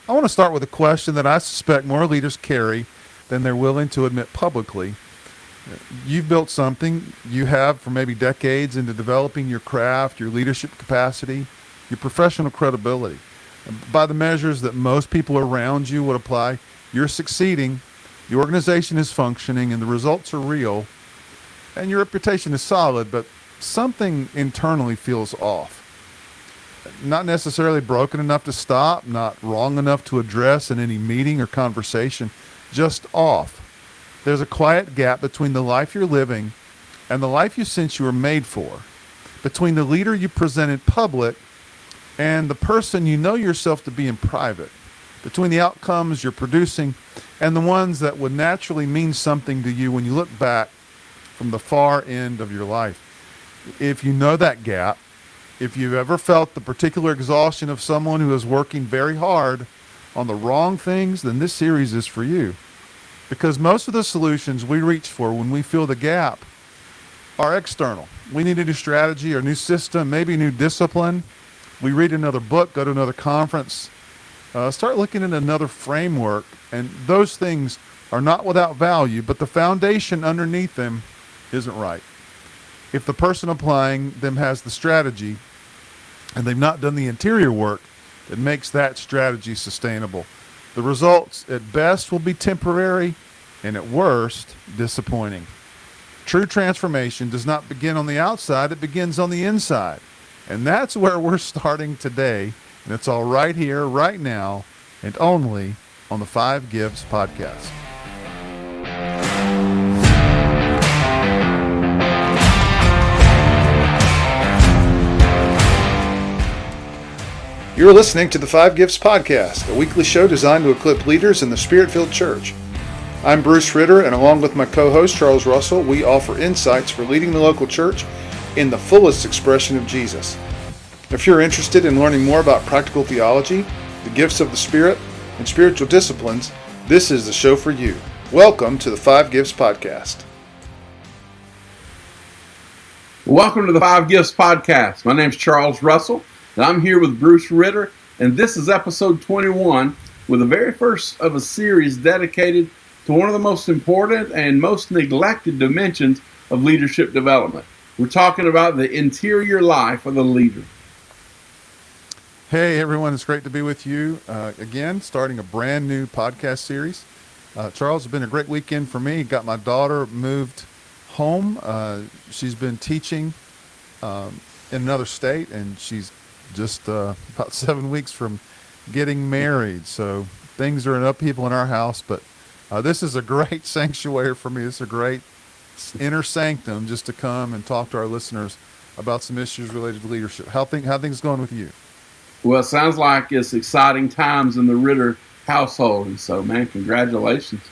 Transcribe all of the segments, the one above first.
I want to start with a question that I suspect more leaders carry than they're willing to admit publicly. You've built something you have for maybe decades into developing your craft, your leadership capacity, your professional credibility. By the measures that most people around you would apply, you're succeeding, the organization is functioning, and the results are real, and your reputation is solid, but something internally feels off. Not necessarily broken enough to stop, not wrong enough to address in any meeting or conversation, just off. There's a quiet gap between the life you're living and the life you sense you were made for, between the leader you present in public and the person you know yourself to be in private, between the outcomes you're producing and the ones that would naturally mean something to you when you look back from the far end of your life. If you know that gap, if you've ever felt the particular exhaustion of someone who is working very hard on the wrong things, then this series is for you. Because most of the solutions we reach for when we feel the gap are external. We need a new strategy or new system, maybe new discipline. We read another book, go to another conference, start looking at another framework, and those things are not without value, but the foundation underneath them isn't right. If the person applying them has the strategy and they've not done the interior work that makes that strategy sustainable, the results at best will be temporary and at worst disappointing. True transformation does not begin on the outside, it begins on the inside. And that's where we're starting today. And it's all right here, right now, and only on the Five Gifts podcast. You're listening to the Five Gifts podcast, a weekly show designed to equip leaders in the Spirit-filled church. I'm Bruce Ritter, and along with my co-host Charles Russell, we offer insights for leading the local church in the fullest expression of Jesus. If you're interested in learning more about practical theology, the gifts of the Spirit, and spiritual disciplines, this is the show for you. Welcome to the Five Gifts podcast. Welcome to the Five Gifts podcast. My name's Charles Russell, and I'm here with Bruce Ritter, and this is episode 21, with the very first of a series dedicated to one of the most important and most neglected dimensions of leadership development. We're talking about the interior life of the leader. Hey everyone, it's great to be with you again, starting a brand new podcast series. Charles, it's been a great weekend for me. Got my daughter moved home. She's been teaching in another state, and she's just about 7 weeks from getting married. So things are in upheaval in our house, but this is a great sanctuary for me. It's a great inner sanctum just to come and talk to our listeners about some issues related to leadership. How things going with you? Well, it sounds like it's exciting times in the Ritter household, and so, man, congratulations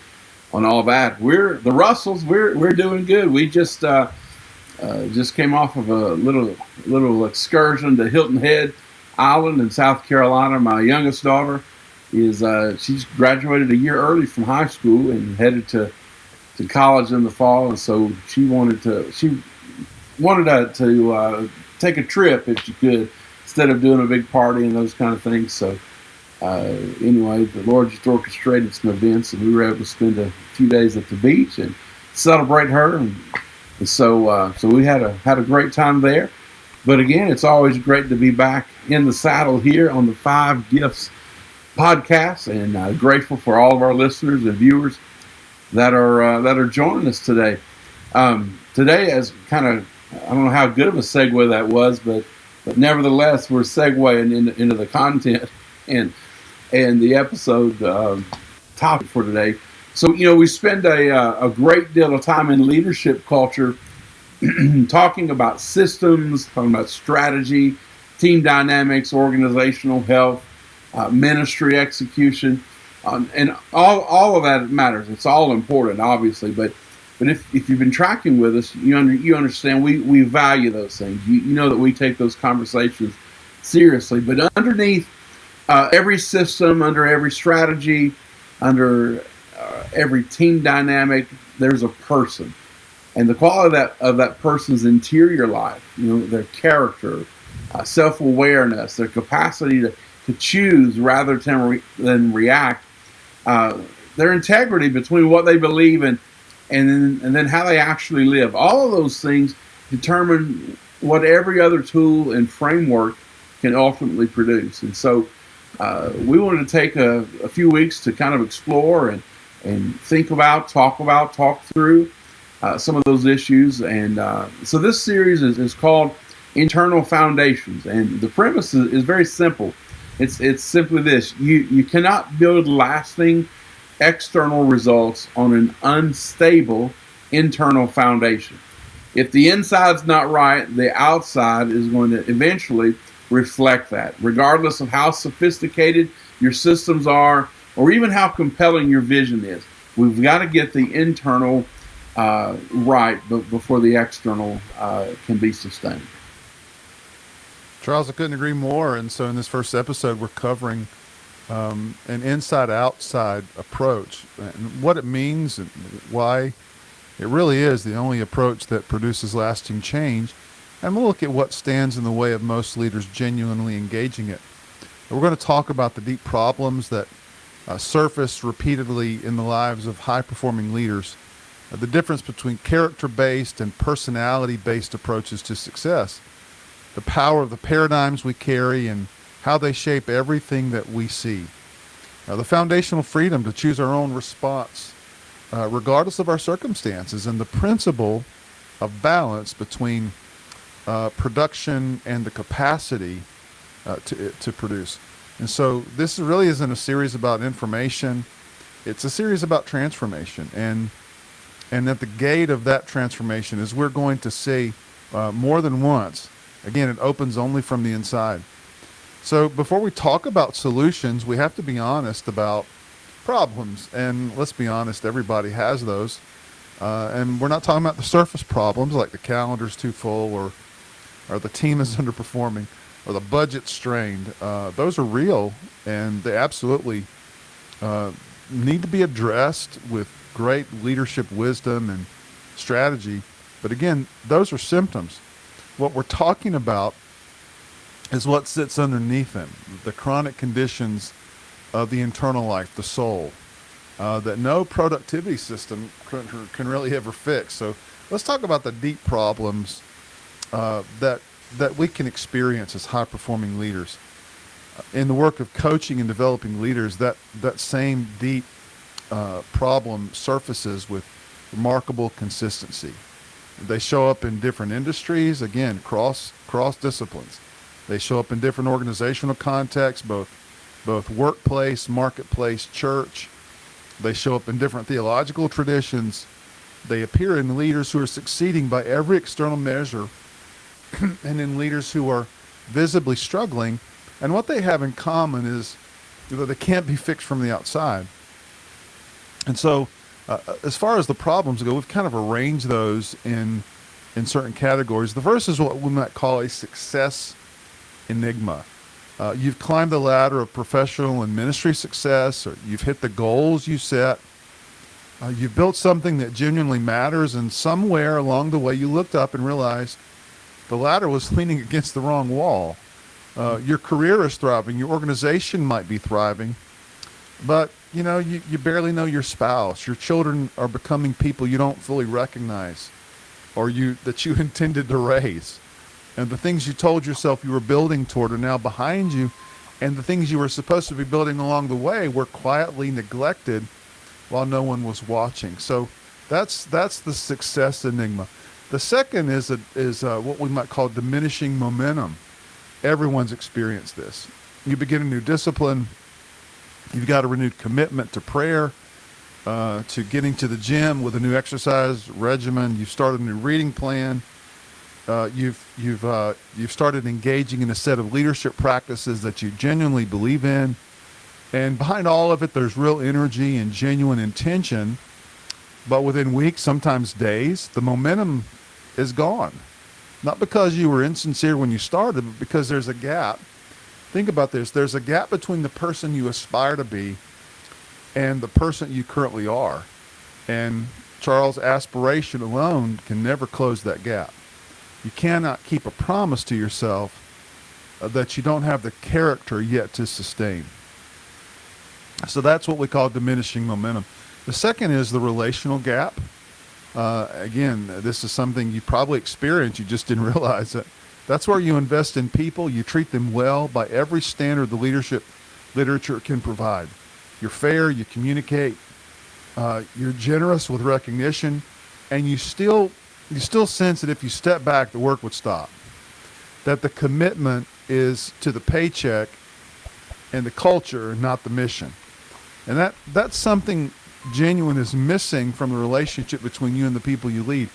on all that. We're the Russells. We're doing good. We just came off of a little excursion to Hilton Head Island in South Carolina. My youngest daughter is she's graduated a year early from high school and headed to college in the fall, and so she wanted to take a trip if she could, instead of doing a big party and those kind of things. So anyway, the Lord just orchestrated some events, and we were able to spend a few days at the beach and celebrate her. And so we had a great time there. But again, it's always great to be back in the saddle here on the Five Gifts podcast, and grateful for all of our listeners and viewers that are joining us today. Today, as kind of, I don't know how good of a segue that was, but nevertheless, we're segueing into the content and the episode topic for today. So, we spend a great deal of time in leadership culture talking about systems, talking about strategy, team dynamics, organizational health, ministry execution, and all of that matters. It's all important, obviously, but if you've been tracking with us, you understand we value those things. You know that we take those conversations seriously. But underneath every system, under every strategy, under every team dynamic, there's a person, and the quality of that person's interior life, their character, self-awareness, their capacity to choose rather than react. Their integrity between what they believe in and then how they actually live. All of those things determine what every other tool and framework can ultimately produce. And so we wanted to take a few weeks to kind of explore and think about, talk through some of those issues. And so this series is called Internal Foundations. And the premise is very simple. It's simply this: you cannot build lasting external results on an unstable internal foundation. If the inside's not right, the outside is going to eventually reflect that, regardless of how sophisticated your systems are or even how compelling your vision is. We've got to get the internal right before the external can be sustained. Charles, I couldn't agree more. And so in this first episode, we're covering an inside-outside approach and what it means and why it really is the only approach that produces lasting change. And we'll look at what stands in the way of most leaders genuinely engaging it. We're going to talk about the deep problems that surface repeatedly in the lives of high-performing leaders, the difference between character-based and personality-based approaches to success, the power of the paradigms we carry and how they shape everything that we see, the foundational freedom to choose our own response regardless of our circumstances, and the principle of balance between production and the capacity to produce. And so this really isn't a series about information. It's a series about transformation. And at the gate of that transformation, as we're going to see more than once, again, it opens only from the inside. So before we talk about solutions, we have to be honest about problems. And let's be honest, everybody has those. And we're not talking about the surface problems like the calendar's too full or the team is underperforming or the budget's strained. Those are real, and they absolutely need to be addressed with great leadership wisdom and strategy. But again, those are symptoms. What we're talking about is what sits underneath them, the chronic conditions of the internal life, the soul, that no productivity system can really ever fix. So let's talk about the deep problems that we can experience as high-performing leaders. In the work of coaching and developing leaders, that same deep problem surfaces with remarkable consistency. They show up in different industries, again, cross disciplines. They show up in different organizational contexts, both workplace, marketplace, church. They show up in different theological traditions. They appear in leaders who are succeeding by every external measure and in leaders who are visibly struggling. And what they have in common is that they can't be fixed from the outside. And so as far as the problems go, we've kind of arranged those in certain categories. The first is what we might call a success enigma. You've climbed the ladder of professional and ministry success, or you've hit the goals you set. You've built something that genuinely matters, and somewhere along the way you looked up and realized the ladder was leaning against the wrong wall. Your career is thriving, your organization might be thriving, but you barely know your spouse. Your children are becoming people you don't fully recognize or that you intended to raise. And the things you told yourself you were building toward are now behind you, and the things you were supposed to be building along the way were quietly neglected while no one was watching. So that's the success enigma. The second is what we might call diminishing momentum. Everyone's experienced this. You begin a new discipline. You've got a renewed commitment to prayer, to getting to the gym with a new exercise regimen. You've started a new reading plan. You've started engaging in a set of leadership practices that you genuinely believe in. And behind all of it, there's real energy and genuine intention. But within weeks, sometimes days, the momentum is gone. Not because you were insincere when you started, but because there's a gap. Think about this. There's a gap between the person you aspire to be and the person you currently are. And Charles, aspiration alone can never close that gap. You cannot keep a promise to yourself that you don't have the character yet to sustain. So that's what we call diminishing momentum. The second is the relational gap. Again, this is something you probably experienced, you just didn't realize it. That's where you invest in people, you treat them well by every standard the leadership literature can provide. You're fair, you communicate, you're generous with recognition, and you still sense that if you step back, the work would stop. That the commitment is to the paycheck and the culture, not the mission. And that's something genuine is missing from the relationship between you and the people you lead.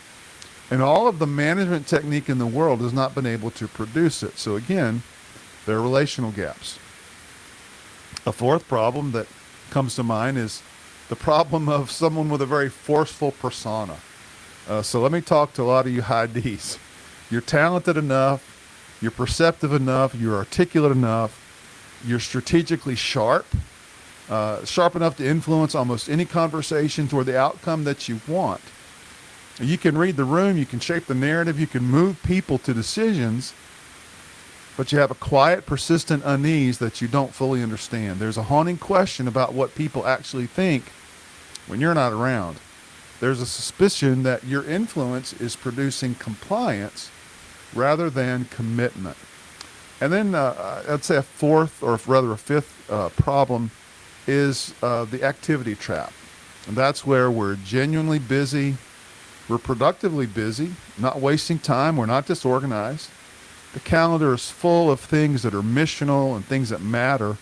And all of the management technique in the world has not been able to produce it. So again, there are relational gaps. A fourth problem that comes to mind is the problem of someone with a very forceful persona. So let me talk to a lot of you high Ds. You're talented enough, you're perceptive enough, you're articulate enough, you're strategically sharp, sharp enough to influence almost any conversation toward the outcome that you want. You can read the room, you can shape the narrative, you can move people to decisions, but you have a quiet, persistent unease that you don't fully understand. There's a haunting question about what people actually think when you're not around. There's a suspicion that your influence is producing compliance rather than commitment. And then I'd say a fourth, or rather a fifth problem is the activity trap. And that's where we're genuinely busy, we're productively busy, not wasting time, we're not disorganized. The calendar is full of things that are missional and things that matter,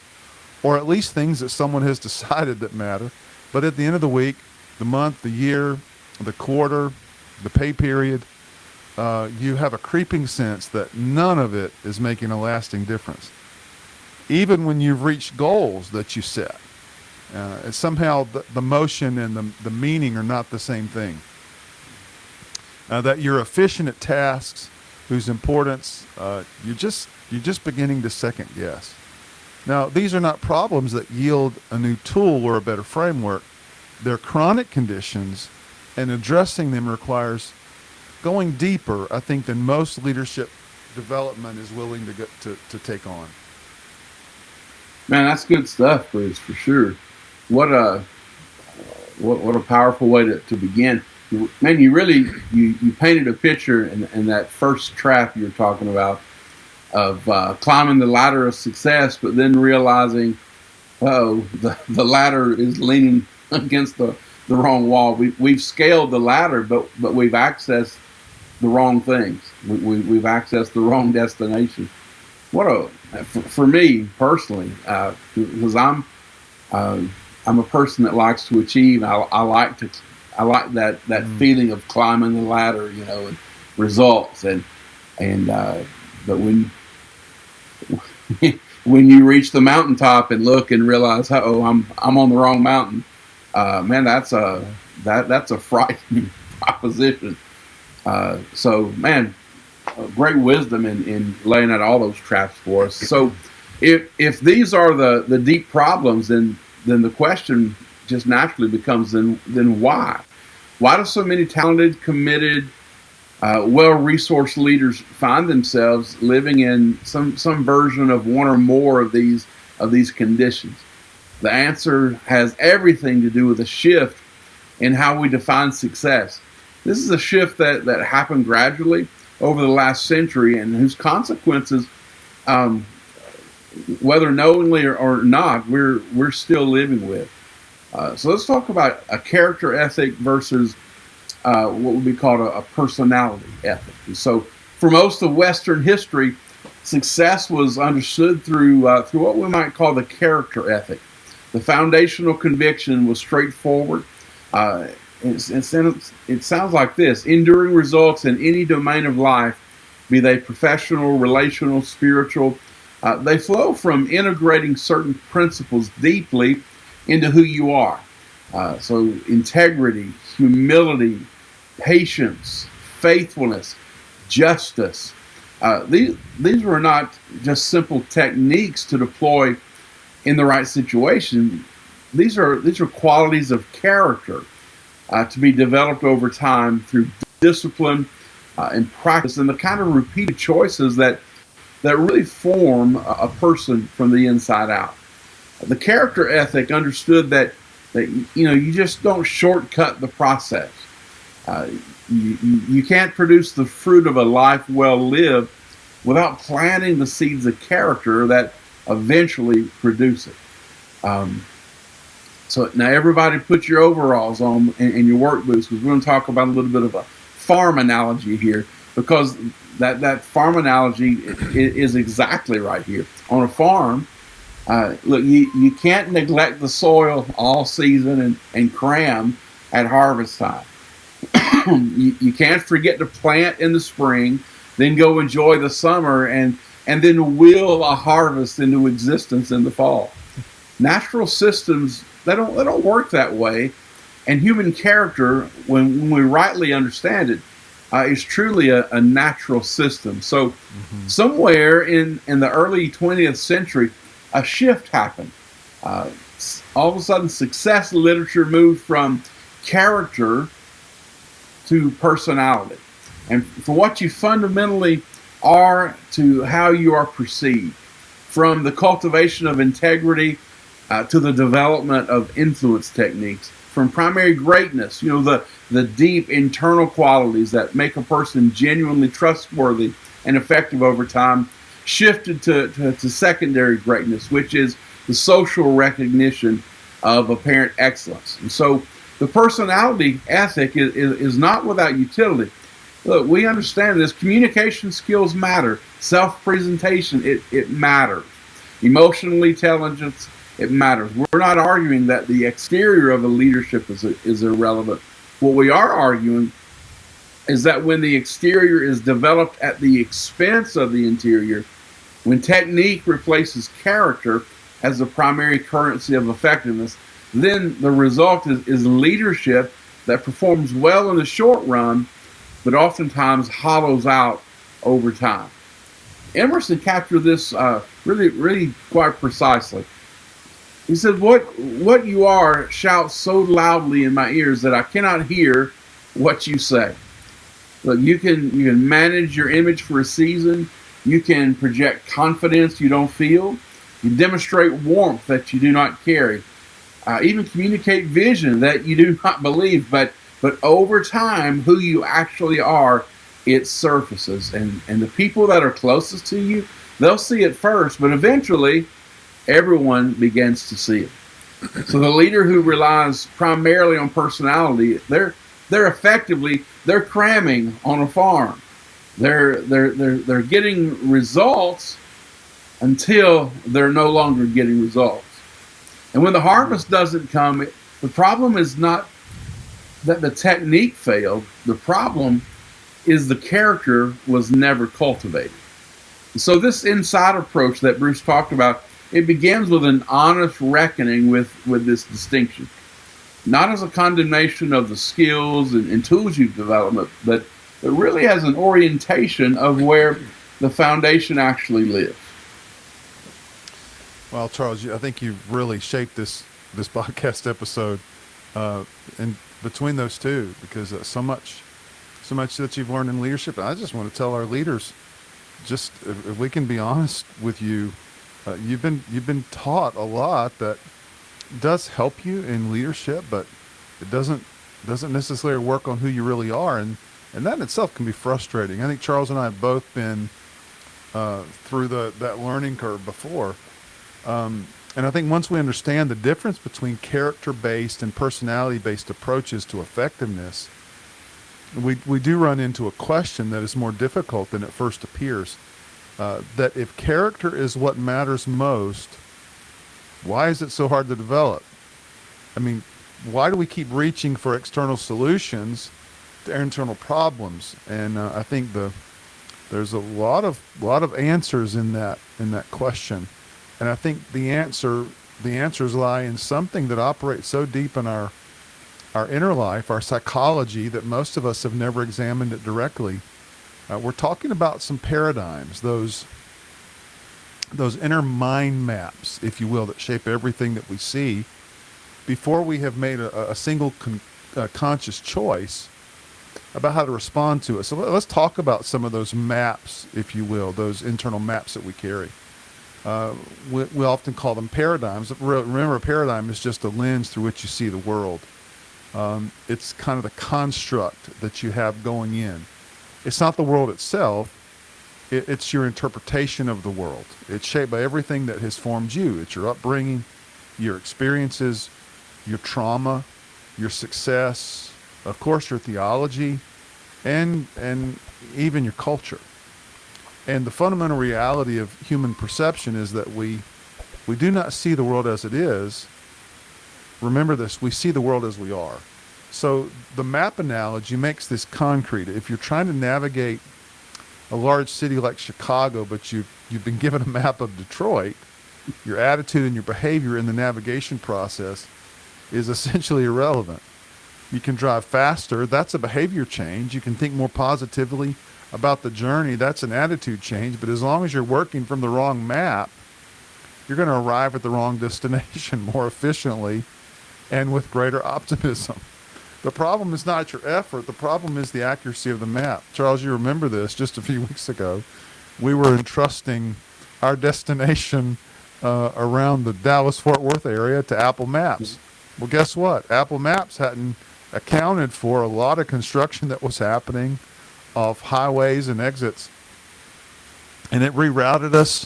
or at least things that someone has decided that matter. But at the end of the week, the month, the year, the quarter, the pay period, you have a creeping sense that none of it is making a lasting difference. Even when you've reached goals that you set, somehow the motion and the meaning are not the same thing. That you're efficient at tasks whose importance you're just beginning to second guess. Now, these are not problems that yield a new tool or a better framework. They're chronic conditions, and addressing them requires going deeper, I think, than most leadership development is willing to take on. Man, that's good stuff, Bruce, for sure. What a powerful way to begin. Man, you really you painted a picture in that first trap you're talking about of climbing the ladder of success, but then realizing, the ladder is leaning against the wrong wall. We've scaled the ladder, but we've accessed the wrong things. We've accessed the wrong destination. For me personally, because I'm a person that likes to achieve. I like that feeling of climbing the ladder, and results, and but when you reach the mountaintop and look and realize, I'm on the wrong mountain, man, that's a frightening proposition. So, man, great wisdom in laying out all those traps for us. So, if these are the deep problems, then the question just naturally becomes, then why? Why do so many talented, committed, well-resourced leaders find themselves living in some version of one or more of these conditions? The answer has everything to do with a shift in how we define success. This is a shift that happened gradually over the last century, and whose consequences, whether knowingly or not, we're still living with. So let's talk about a character ethic versus what would be called a personality ethic. And so for most of Western history, success was understood through what we might call the character ethic. The foundational conviction was straightforward. It sounds like this: enduring results in any domain of life, be they professional, relational, spiritual, they flow from integrating certain principles deeply into who you are. So integrity, humility, patience, faithfulness, justice. These were not just simple techniques to deploy in the right situation. These are qualities of character to be developed over time through discipline and practice, and the kind of repeated choices that that really form a person from the inside out. The character ethic understood that you just don't shortcut the process. Uh, you can't produce the fruit of a life well lived without planting the seeds of character that eventually produce it. Um, so now everybody put your overalls on and your work boots, because we're going to talk about a little bit of a farm analogy here, because that farm analogy is exactly right here. On a farm, look, you can't neglect the soil all season and cram at harvest time. You can't forget to plant in the spring, then go enjoy the summer, and then will a harvest into existence in the fall. Natural systems, they don't work that way, and human character, when we rightly understand it, is truly a natural system. So, somewhere in the early 20th century, a shift happened. Uh, all of a sudden, success literature moved from character to personality, and for what you fundamentally are to how you are perceived, from the cultivation of integrity to the development of influence techniques, from primary greatness, the deep internal qualities that make a person genuinely trustworthy and effective over time, shifted to secondary greatness, which is the social recognition of apparent excellence. And so the personality ethic is not without utility. Look, we understand this. Communication skills matter. Self-presentation, it matters. Emotional intelligence, it matters. We're not arguing that the exterior of a leadership is irrelevant. What we are arguing is that when the exterior is developed at the expense of the interior, when technique replaces character as the primary currency of effectiveness, then the result is leadership that performs well in the short run, but oftentimes hollows out over time. Emerson captured this really, really quite precisely. He said, "What you are shouts so loudly in my ears that I cannot hear what you say." Look, you can manage your image for a season. You can project confidence you don't feel. You demonstrate warmth that you do not carry. Even communicate vision that you do not believe. But over time, who you actually are, it surfaces. And the people that are closest to you, they'll see it first, but eventually everyone begins to see it. So the leader who relies primarily on personality, they're cramming on a farm. They're getting results until they're no longer getting results. And when the harvest doesn't come, the problem is not that the technique failed. The problem is the character was never cultivated. So this inside approach that Bruce talked about, it begins with an honest reckoning with this distinction. Not as a condemnation of the skills and tools you've developed, but really as an orientation of where the foundation actually lives. Well, Charles, I think you've really shaped this podcast episode in between those two, because so much that you've learned in leadership. And I just want to tell our leaders, just if we can be honest with you, you've been taught a lot that does help you in leadership, but it doesn't necessarily work on who you really are, and that in itself can be frustrating. I think Charles and I have both been through that learning curve before. And I think once we understand the difference between character-based and personality-based approaches to effectiveness, we do run into a question that is more difficult than it first appears. That if character is what matters most, why is it so hard to develop? I mean, why do we keep reaching for external solutions to internal problems? And I think there's a lot of answers in that question. And I think the answers lie in something that operates so deep in our inner life, our psychology, that most of us have never examined it directly. We're talking about some paradigms, those inner mind maps, if you will, that shape everything that we see before we have made a single conscious choice about how to respond to it. So let's talk about some of those maps, if you will, those internal maps that we carry. We often call them paradigms. Remember, a paradigm is just a lens through which you see the world. It's kind of the construct that you have going in. It's not the world itself. It's your interpretation of the world. It's shaped by everything that has formed you. It's your upbringing, your experiences, your trauma, your success, of course, your theology, and even your culture. And the fundamental reality of human perception is that we do not see the world as it is. Remember this, we see the world as we are. So the map analogy makes this concrete. If you're trying to navigate a large city like Chicago, but you've been given a map of Detroit, your attitude and your behavior in the navigation process is essentially irrelevant. You can drive faster, that's a behavior change. You can think more positively about the journey, that's an attitude change. But as long as you're working from the wrong map, you're going to arrive at the wrong destination more efficiently and with greater optimism. The problem is not your effort. The problem is the accuracy of the map. Charles, you remember this just a few weeks ago. We were entrusting our destination around the Dallas-Fort Worth area to Apple Maps. Well, guess what? Apple Maps hadn't accounted for a lot of construction that was happening off highways and exits. And it rerouted us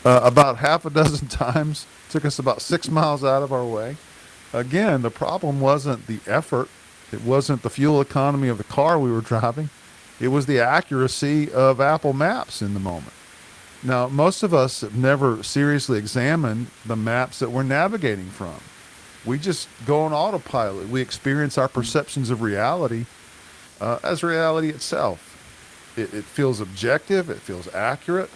about half a dozen times. Took us about 6 miles out of our way. Again, the problem wasn't the effort. It wasn't the fuel economy of the car we were driving. It was the accuracy of Apple Maps in the moment. Now, most of us have never seriously examined the maps that we're navigating from. We just go on autopilot. We experience our perceptions of reality as reality itself. It feels objective. It feels accurate.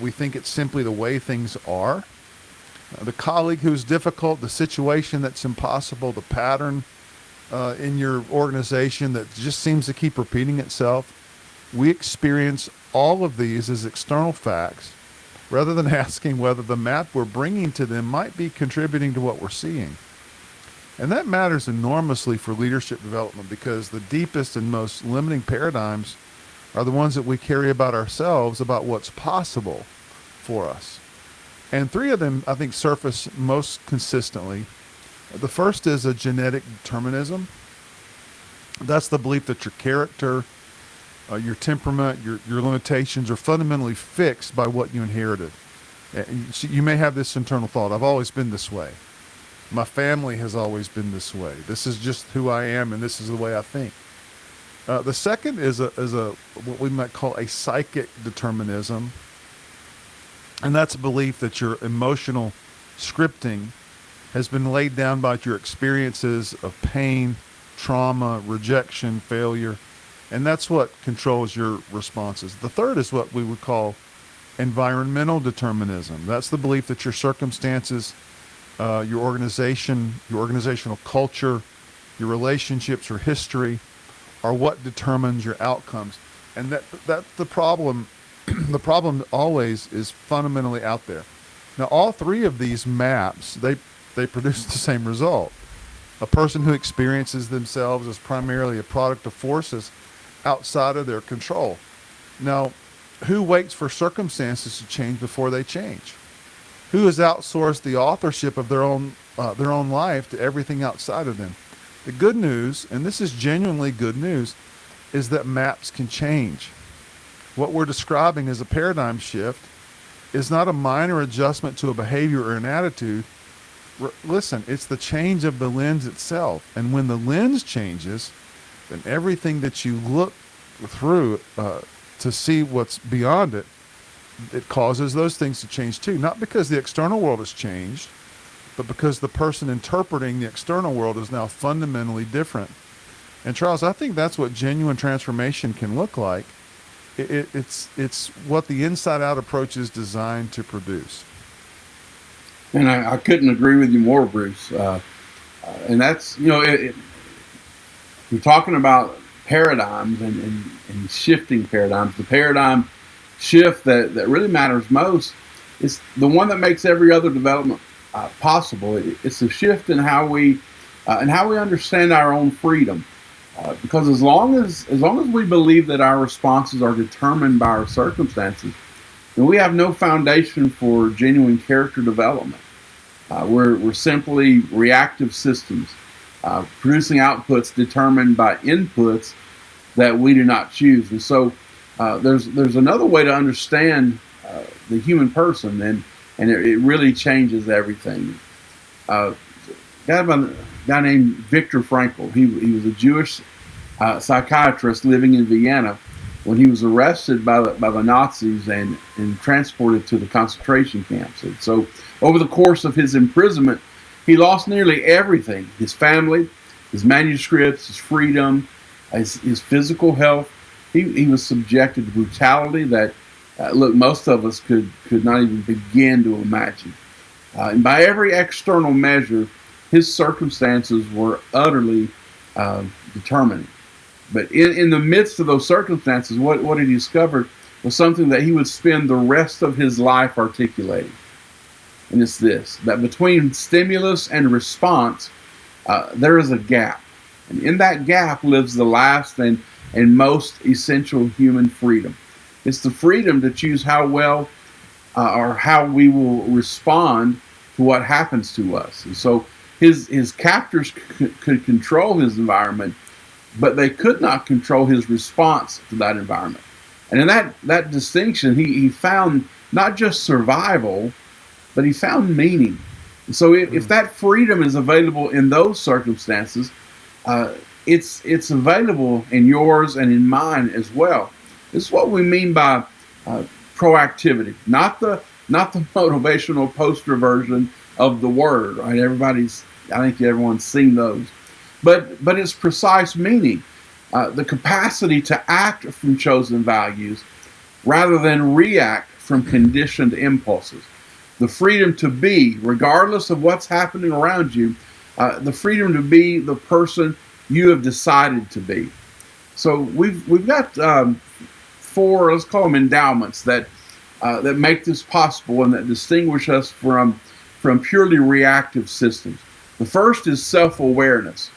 We think it's simply the way things are. The colleague who's difficult, the situation that's impossible, the pattern in your organization that just seems to keep repeating itself. We experience all of these as external facts rather than asking whether the map we're bringing to them might be contributing to what we're seeing. And that matters enormously for leadership development, because the deepest and most limiting paradigms are the ones that we carry about ourselves, about what's possible for us. And three of them, I think, surface most consistently. The first is a genetic determinism. That's the belief that your character, your temperament, your limitations are fundamentally fixed by what you inherited. You may have this internal thought: I've always been this way. My family has always been this way. This is just who I am, and this is the way I think. The second is a what we might call a psychic determinism, and that's a belief that your emotional scripting has been laid down by your experiences of pain, trauma, rejection, failure, and that's what controls your responses. The third is what we would call environmental determinism. That's the belief that your circumstances, your organization, your organizational culture, your relationships or history are what determines your outcomes. And that's the problem. The problem always is fundamentally out there. Now, all three of these maps, they produce the same result. A person who experiences themselves as primarily a product of forces outside of their control. Now, who waits for circumstances to change before they change? Who has outsourced the authorship of their own life to everything outside of them? The good news, and this is genuinely good news, is that maps can change. What we're describing as a paradigm shift is not a minor adjustment to a behavior or an attitude. Listen, it's the change of the lens itself. And when the lens changes, then everything that you look through to see what's beyond it, it causes those things to change too. Not because the external world has changed, but because the person interpreting the external world is now fundamentally different. And Charles, I think that's what genuine transformation can look like. It's what the inside-out approach is designed to produce. And I couldn't agree with you more, Bruce. And that's, we're talking about paradigms and shifting paradigms. The paradigm shift that really matters most is the one that makes every other development possible. It's a shift in how we understand our own freedom. Because as long as we believe that our responses are determined by our circumstances, then we have no foundation for genuine character development. We're simply reactive systems, producing outputs determined by inputs that we do not choose. And so there's another way to understand the human person, and it really changes everything. Uh, a guy named Viktor Frankl. He was a Jewish psychiatrist living in Vienna when he was arrested by the Nazis and transported to the concentration camps. And so, over the course of his imprisonment, he lost nearly everything: his family, his manuscripts, his freedom, his physical health. He was subjected to brutality that, look, most of us could not even begin to imagine. And by every external measure, his circumstances were utterly determining. But in the midst of those circumstances, what he discovered was something that he would spend the rest of his life articulating. And it's this: that between stimulus and response, there is a gap. And in that gap lives the last and most essential human freedom. It's the freedom to choose how well or how we will respond to what happens to us. And so his captors could control his environment, but they could not control his response to that environment. And in that distinction, he found not just survival, but he found meaning. And so if that freedom is available in those circumstances, it's available in yours and in mine as well. This is what we mean by proactivity, not the motivational poster version of the word. Right? I think everyone's seen those, but its precise meaning, the capacity to act from chosen values rather than react from conditioned impulses, the freedom to be, regardless of what's happening around you, the freedom to be the person you have decided to be. So we've got four, let's call them endowments that make this possible and that distinguish us from purely reactive systems. The first is self-awareness.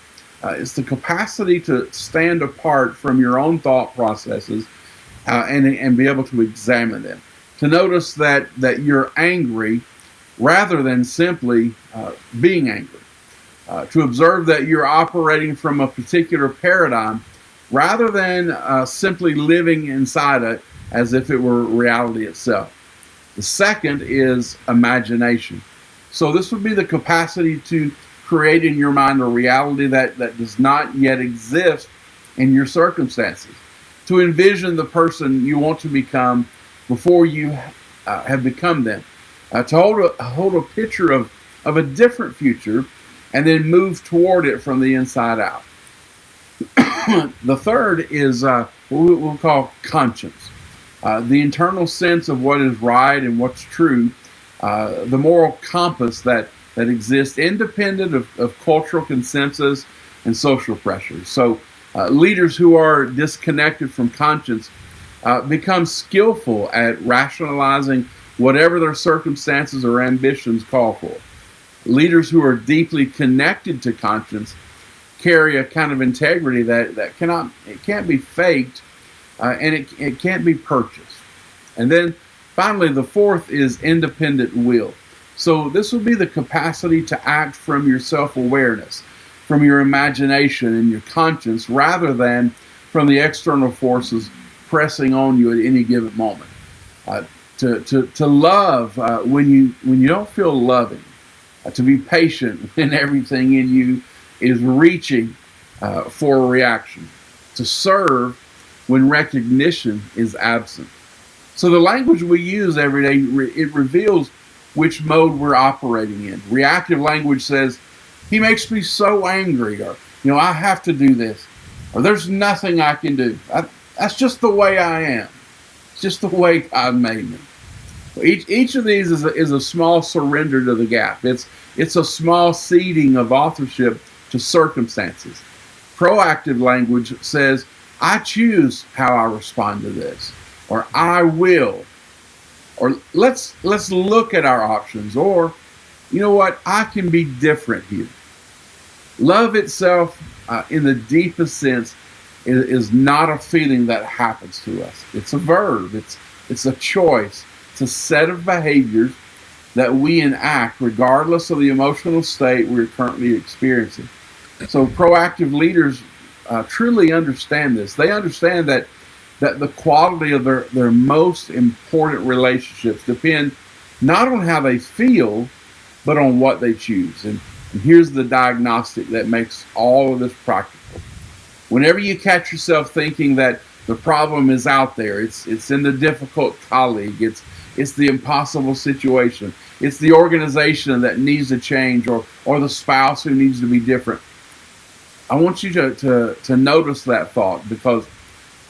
It's the capacity to stand apart from your own thought processes and be able to examine them. To notice that you're angry rather than simply being angry. To observe that you're operating from a particular paradigm rather than simply living inside it as if it were reality itself. The second is imagination. So this would be the capacity to create in your mind a reality that does not yet exist in your circumstances. To envision the person you want to become before you have become them. To hold a picture of a different future and then move toward it from the inside out. The third is what we'll call conscience. The internal sense of what is right and what's true, the moral compass that exists independent of cultural consensus and social pressures. So leaders who are disconnected from conscience become skillful at rationalizing whatever their circumstances or ambitions call for. Leaders who are deeply connected to conscience carry a kind of integrity that can't be faked, and it can't be purchased. And then finally, the fourth is independent will. So this will be the capacity to act from your self-awareness, from your imagination and your conscience, rather than from the external forces pressing on you at any given moment. To love when you don't feel loving, to be patient when everything in you is reaching for a reaction, to serve when recognition is absent. So the language we use every day, it reveals which mode we're operating in. Reactive language says, he makes me so angry, or, I have to do this, or there's nothing I can do. That's just the way I am. It's just the way God made me. Each of these is a small surrender to the gap. It's a small ceding of authorship to circumstances. Proactive language says, I choose how I respond to this, or I will, or let's look at our options, or you know what, I can be different here. Love itself, in the deepest sense, is not a feeling that happens to us. It's a verb. It's a choice. It's a set of behaviors that we enact regardless of the emotional state we're currently experiencing. So proactive leaders truly understand this. They understand that the quality of their most important relationships depend not on how they feel, but on what they choose. And here's the diagnostic that makes all of this practical. Whenever you catch yourself thinking that the problem is out there, it's in the difficult colleague, it's the impossible situation, it's the organization that needs to change, or the spouse who needs to be different. I want you to notice that thought, because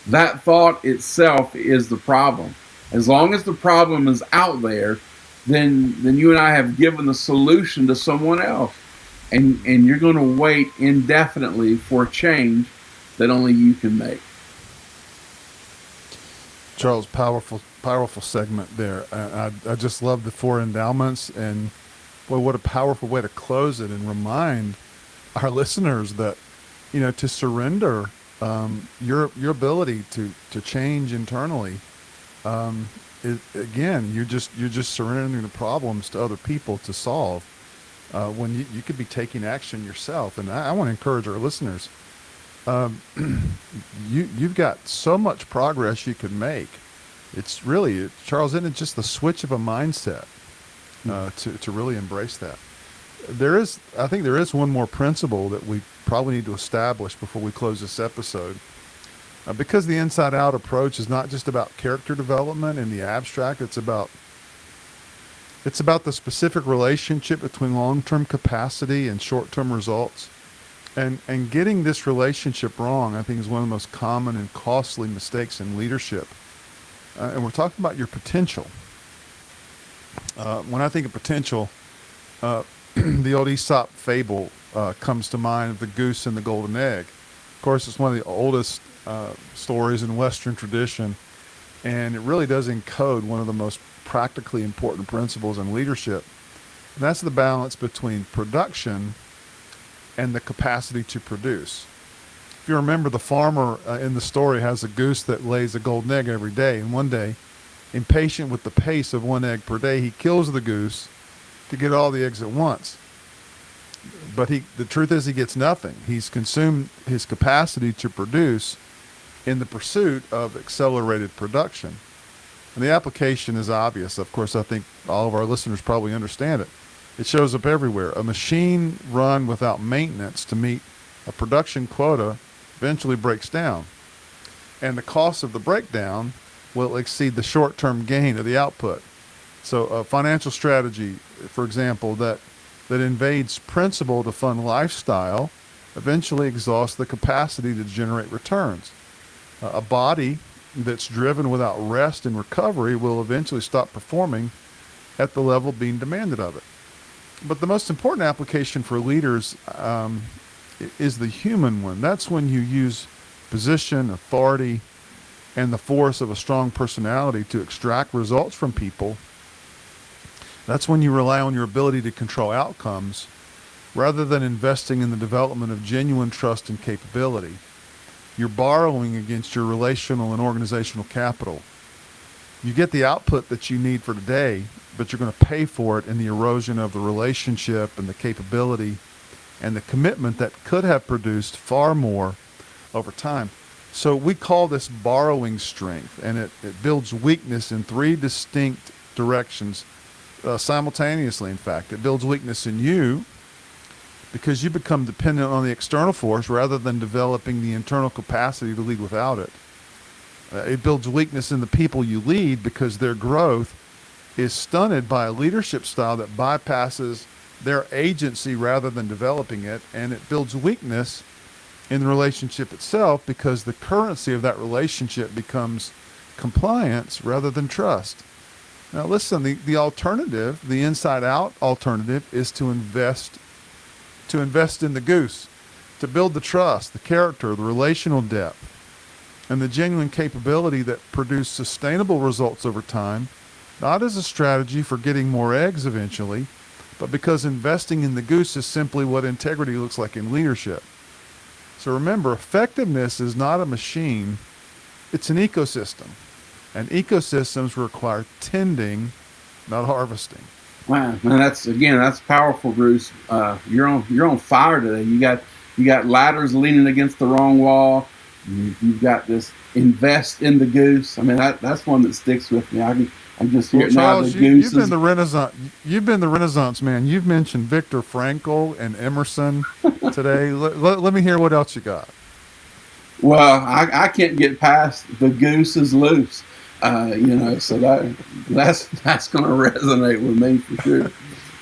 that thought itself is the problem. As long as the problem is out there, then you and I have given the solution to someone else. And you're going to wait indefinitely for change that only you can make. Charles, powerful segment there. I just love the four endowments, and boy, what a powerful way to close it and remind our listeners that, to surrender your ability to change internally. Again, you're just surrendering the problems to other people to solve, when you could be taking action yourself. And I want to encourage our listeners. Um, you've got so much progress you can make. It's really, Charles, isn't it just the switch of a mindset to really embrace that? I think there is one more principle that we probably need to establish before we close this episode. Because the inside out approach is not just about character development in the abstract, it's about the specific relationship between long-term capacity and short-term results. And getting this relationship wrong, I think, is one of the most common and costly mistakes in leadership. And we're talking about your potential. When I think of potential, the old Aesop fable comes to mind of the goose and the golden egg. Of course, it's one of the oldest stories in Western tradition, and it really does encode one of the most practically important principles in leadership. And that's the balance between production and the capacity to produce. If you remember, the farmer in the story has a goose that lays a golden egg every day, and one day, impatient with the pace of one egg per day, he kills the goose to get all the eggs at once. But the truth is, he gets nothing. He's consumed his capacity to produce in the pursuit of accelerated production. And the application is obvious. Of course, I think all of our listeners probably understand it. It shows up everywhere. A machine run without maintenance to meet a production quota eventually breaks down. And the cost of the breakdown will exceed the short-term gain of the output. So a financial strategy, for example, that invades principle to fund lifestyle eventually exhausts the capacity to generate returns. A body that's driven without rest and recovery will eventually stop performing at the level being demanded of it. But the most important application for leaders is the human one. That's when you use position, authority, and the force of a strong personality to extract results from people. That's when you rely on your ability to control outcomes rather than investing in the development of genuine trust and capability. You're borrowing against your relational and organizational capital. You get the output that you need for today, but you're going to pay for it in the erosion of the relationship and the capability and the commitment that could have produced far more over time. So we call this borrowing strength, and it builds weakness in three distinct directions simultaneously. In fact, it builds weakness in you because you become dependent on the external force rather than developing the internal capacity to lead without it. It builds weakness in the people you lead because their growth is stunted by a leadership style that bypasses their agency rather than developing it. And it builds weakness in the relationship itself because the currency of that relationship becomes compliance rather than trust. Now listen, the alternative, the inside out alternative, is to invest in the goose, to build the trust, the character, the relational depth, and the genuine capability that produce sustainable results over time, not as a strategy for getting more eggs eventually, but because investing in the goose is simply what integrity looks like in leadership. So remember, effectiveness is not a machine, it's an ecosystem. And ecosystems require tending, not harvesting. Wow, man, that's powerful, Bruce. You're on fire today. You got ladders leaning against the wrong wall. You've got this invest in the goose. I mean, that's one that sticks with me. I'm just Well, hearing now Charles, the you've been gooses. the Renaissance. You've been the Renaissance man. You've mentioned Viktor Frankl and Emerson today. Let me hear what else you got. Well, I can't get past the goose is loose. So that's going to resonate with me for sure.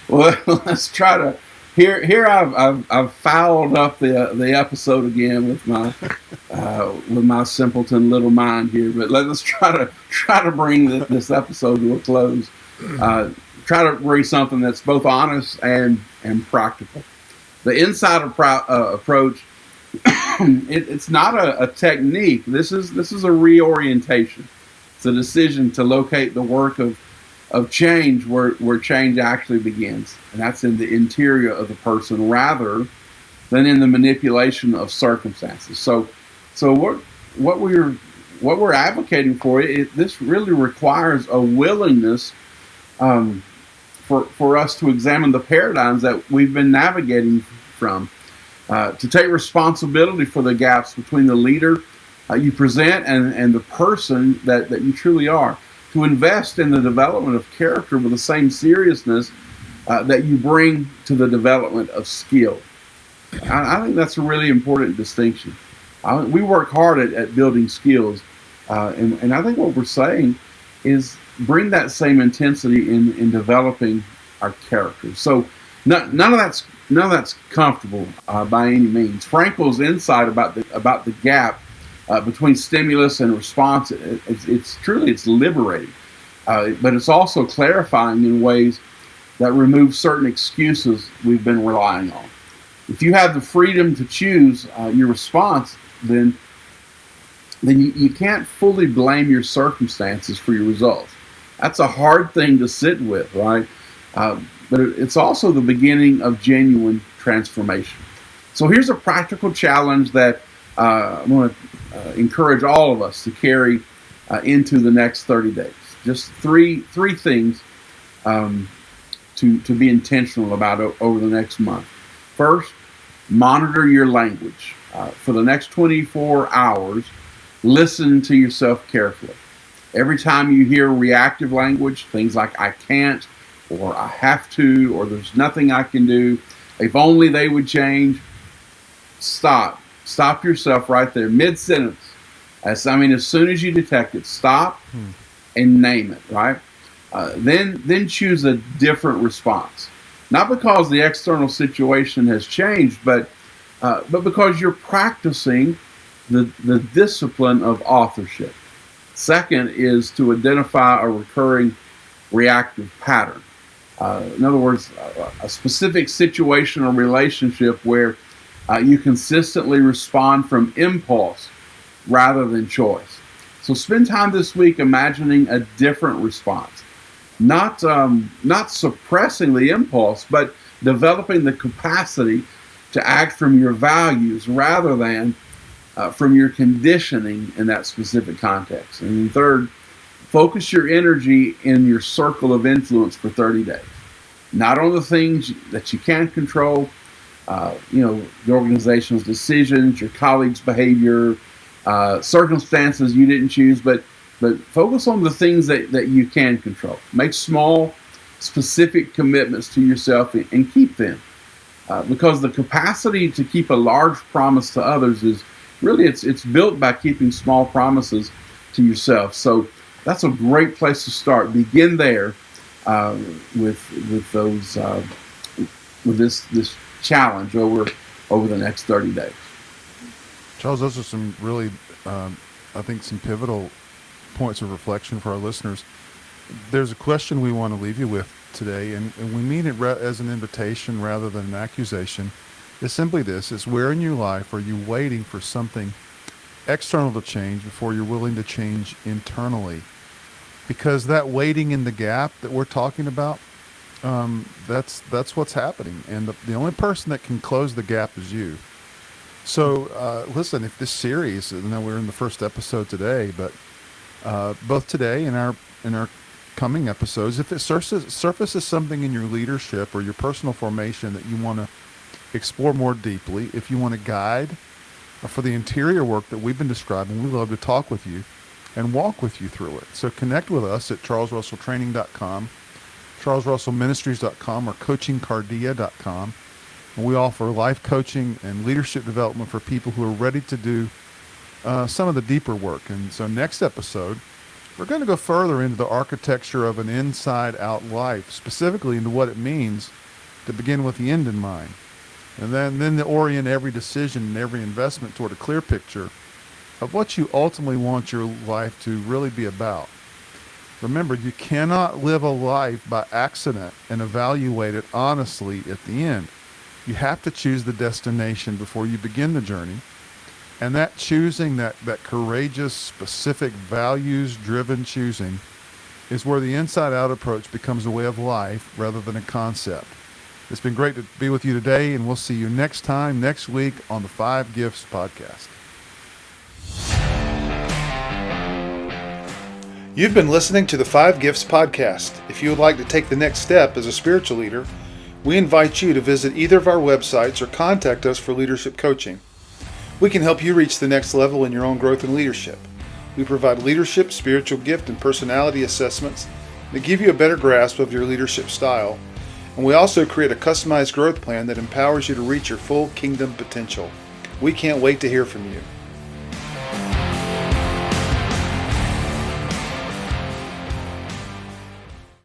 Well, let's try to. Here I've fouled up the episode again with my simpleton little mind here. But let's try to bring this episode to a close. Try to bring something that's both honest and practical. The inside approach. It's not a technique. This is a reorientation. It's a decision to locate the work of change where change actually begins, and that's in the interior of the person rather than in the manipulation of circumstances. So what we're advocating for this really requires a willingness for us to examine the paradigms that we've been navigating from. To take responsibility for the gaps between the leader you present and the person that you truly are. To invest in the development of character with the same seriousness that you bring to the development of skill. I think that's a really important distinction. We work hard at building skills, and I think what we're saying is bring that same intensity in developing our character. So none of that's comfortable by any means. Frankel's insight about the gap between stimulus and response, it's truly liberating, but it's also clarifying in ways that remove certain excuses we've been relying on. If you have the freedom to choose your response, then you can't fully blame your circumstances for your results. That's a hard thing to sit with, right? But it's also the beginning of genuine transformation. So here's a practical challenge that I want to encourage all of us to carry into the next 30 days. Just three things to be intentional about over the next month. First, monitor your language. For the next 24 hours, listen to yourself carefully. Every time you hear reactive language, things like I can't, or I have to, or there's nothing I can do, if only they would change, stop yourself right there, mid-sentence. As soon as you detect it, stop and name it, right? Then choose a different response. Not because the external situation has changed, but because you're practicing the discipline of authorship. Second is to identify a recurring reactive pattern. In other words, a specific situation or relationship where you consistently respond from impulse rather than choice. So spend time this week imagining a different response, not suppressing the impulse, but developing the capacity to act from your values rather than from your conditioning in that specific context. And third, focus your energy in your circle of influence for 30 days. Not on the things that you can control, the organization's decisions, your colleagues' behavior, circumstances you didn't choose, but focus on the things that you can control. Make small, specific commitments to yourself and keep them. Because the capacity to keep a large promise to others is really, it's built by keeping small promises to yourself. So that's a great place to start. Begin there with this challenge over the next 30 days. Charles, those are some really, I think, some pivotal points of reflection for our listeners. There's a question we want to leave you with today, and we mean it as an invitation rather than an accusation. It's simply this: it's where in your life are you waiting for something external to change before you're willing to change internally? Because that waiting in the gap that we're talking about, That's what's happening, and the only person that can close the gap is you. So listen, if this series, I know we're in the first episode today, but both today and our coming episodes, if it surfaces something in your leadership or your personal formation that you want to explore more deeply, if you want a guide for the interior work that we've been describing, we love to talk with you and walk with you through it. So connect with us at charlesrusselltraining.com, charlesrussellministries.com, or coachingcardia.com. And we offer life coaching and leadership development for people who are ready to do some of the deeper work. And so next episode, we're going to go further into the architecture of an inside-out life, specifically into what it means to begin with the end in mind. And then to orient every decision and every investment toward a clear picture of what you ultimately want your life to really be about. Remember, you cannot live a life by accident and evaluate it honestly at the end. You have to choose the destination before you begin the journey. And that choosing, that courageous, specific, values-driven choosing, is where the inside-out approach becomes a way of life rather than a concept. It's been great to be with you today, and we'll see you next time, next week, on the 5 Gifts podcast. You've been listening to the 5 Gifts podcast. If you would like to take the next step as a spiritual leader, we invite you to visit either of our websites or contact us for leadership coaching. We can help you reach the next level in your own growth and leadership. We provide leadership, spiritual gift, and personality assessments that give you a better grasp of your leadership style. And we also create a customized growth plan that empowers you to reach your full kingdom potential. We can't wait to hear from you.